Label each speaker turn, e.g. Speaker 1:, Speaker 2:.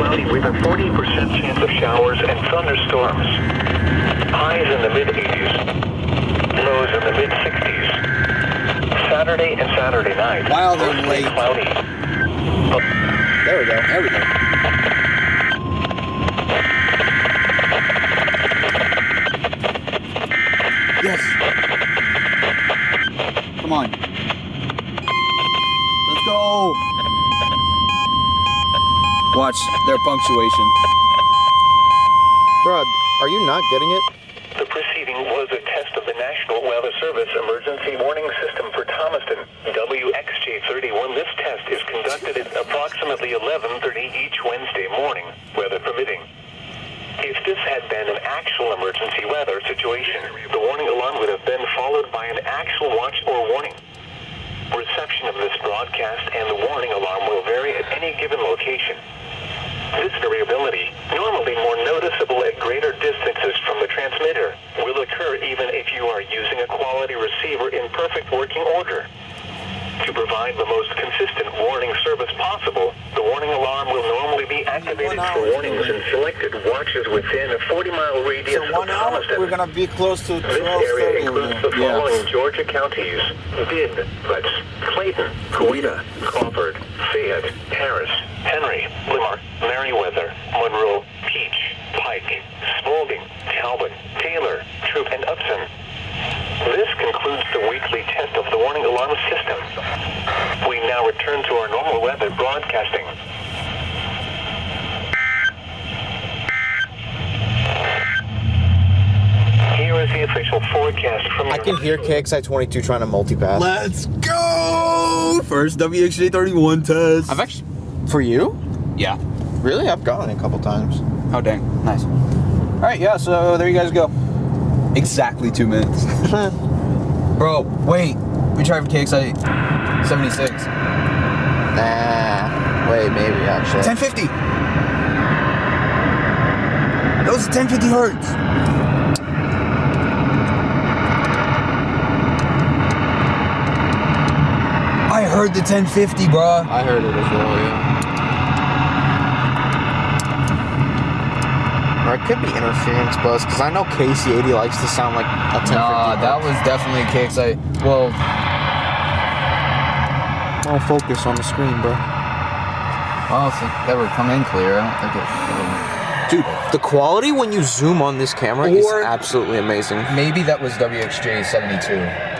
Speaker 1: cloudy with a 40% chance of showers and thunderstorms. Highs in the mid-80s. Lows in the mid-60s. Saturday and Saturday night.
Speaker 2: Wow, they're
Speaker 1: mostly
Speaker 2: late.
Speaker 1: cloudy.
Speaker 2: There we go. There we go. Yes. Come on. Let's go. Watch their punctuation.
Speaker 3: Bro, are you not getting it?
Speaker 1: The preceding was a test of the National Weather Service Emergency Warning System for Thomaston, WXJ31. This test is conducted at approximately 11:30 each Wednesday morning, weather permitting. If this had been an actual emergency weather situation, the warning alarm would have been followed by an actual watch or warning. Reception of this broadcast and the warning alarm will vary at any given location. This variability, normally more noticeable at greater distances from the transmitter, will occur even if you are using a quality receiver in perfect working order. To provide the most consistent warning service possible, the warning alarm will normally be activated for warnings in selected watches within a 40-mile radius
Speaker 4: So
Speaker 1: of
Speaker 4: 1 hour,
Speaker 1: Thomaston.
Speaker 4: we're going to be close to
Speaker 1: This area
Speaker 4: 12:30.
Speaker 1: includes the following Georgia counties: Bibb, Butts, Clayton, Coweta, Crawford, Fayette, Harris, Henry, Lamar, Meriwether, Monroe, Peach, Pike, Spalding, Talbot, Taylor, Troup, and Upson. This concludes the weekly test of the warning alarm system. We now return to our normal weather broadcasting. Here is the official forecast from
Speaker 3: I can hear KXI22 trying to multipass.
Speaker 2: Let's go! First WXJ31 test.
Speaker 4: I've actually... For you?
Speaker 2: Yeah.
Speaker 3: Really? I've gotten it a couple times.
Speaker 2: Oh, dang. Nice. All right, yeah, so there you guys go. Exactly 2 minutes. Bro, wait. We tried for KXI 76.
Speaker 3: Nah. Wait, maybe actually.
Speaker 2: 1050. That was 1050 hertz. I heard the 1050, bruh.
Speaker 3: I heard it as well, yeah. Or it could be interference bus, because I know KC80 likes to sound like a 1050.
Speaker 2: Nah, that was definitely a KXI. Well,
Speaker 3: Don't focus on the screen, bro.
Speaker 2: well, if that would come in clear, I don't think it.
Speaker 3: Dude, the quality when you zoom on this camera is absolutely amazing.
Speaker 2: Maybe that was WXJ72.